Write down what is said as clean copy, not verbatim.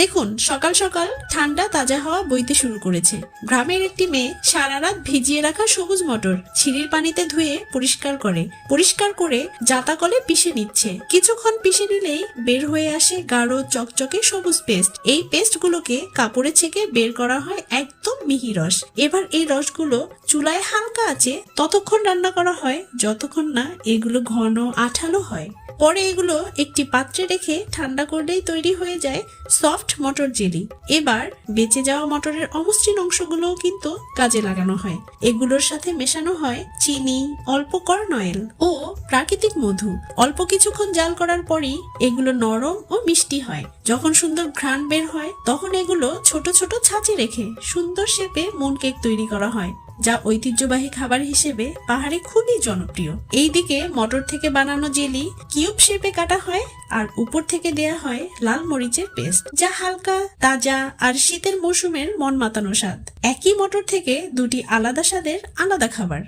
দেখুন, সকাল সকাল ঠান্ডা তাজা হাওয়া বইতে শুরু করেছে। গ্রামের একটি মেয়ে সারা রাত ভিজিয়ে রাখা সবুজ মটর ছিঁড়ির পানিতে ধুয়ে পরিষ্কার করে জাতা কলে পিষে নিচ্ছে। কিছুক্ষণ পিষে নিলেই বের হয়ে আসে গাঢ় চকচকে সবুজ পেস্ট। এই পেস্ট গুলোকে কাপড়ে ছেঁকে বের করা হয় একদম মিহি রস। এবার এই রসগুলো চুলায় হালকা আছে ততক্ষণ রান্না করা হয় যতক্ষণ না এগুলো ঘন আঠালো হয়। পরে এগুলো একটি পাত্রে রেখে ঠান্ডা করলেই তৈরি হয়ে যায় সফট মটর জেলি। এবার বেঁচে যাওয়া মটরের অমসৃণ অংশগুলোও কিন্তু কাজে লাগানো হয়। এগুলোর সাথে মেশানো হয় চিনি, অল্প কর্ন অয়েল ও প্রাকৃতিক মধু। অল্প কিছুক্ষণ জাল করার পরই এগুলো নরম ও মিষ্টি হয়। যখন সুন্দর ঘ্রাণ বের হয় তখন এগুলো ছোট ছোট ছাঁচে রেখে সুন্দর শেপে মুন কেক তৈরি করা হয়, যা ঐতিহ্যবাহী খাবার হিসেবে পাহাড়ে খুবই জনপ্রিয়। এইদিকে মটর থেকে বানানো জেলি কিউব শেপে কাটা হয় আর উপর থেকে দেয়া হয় লাল মরিচের পেস্ট, যা হালকা তাজা আর শীতের মৌসুমের মন মাতানো স্বাদ। একই মটর থেকে দুটি আলাদা স্বাদের আলাদা খাবার।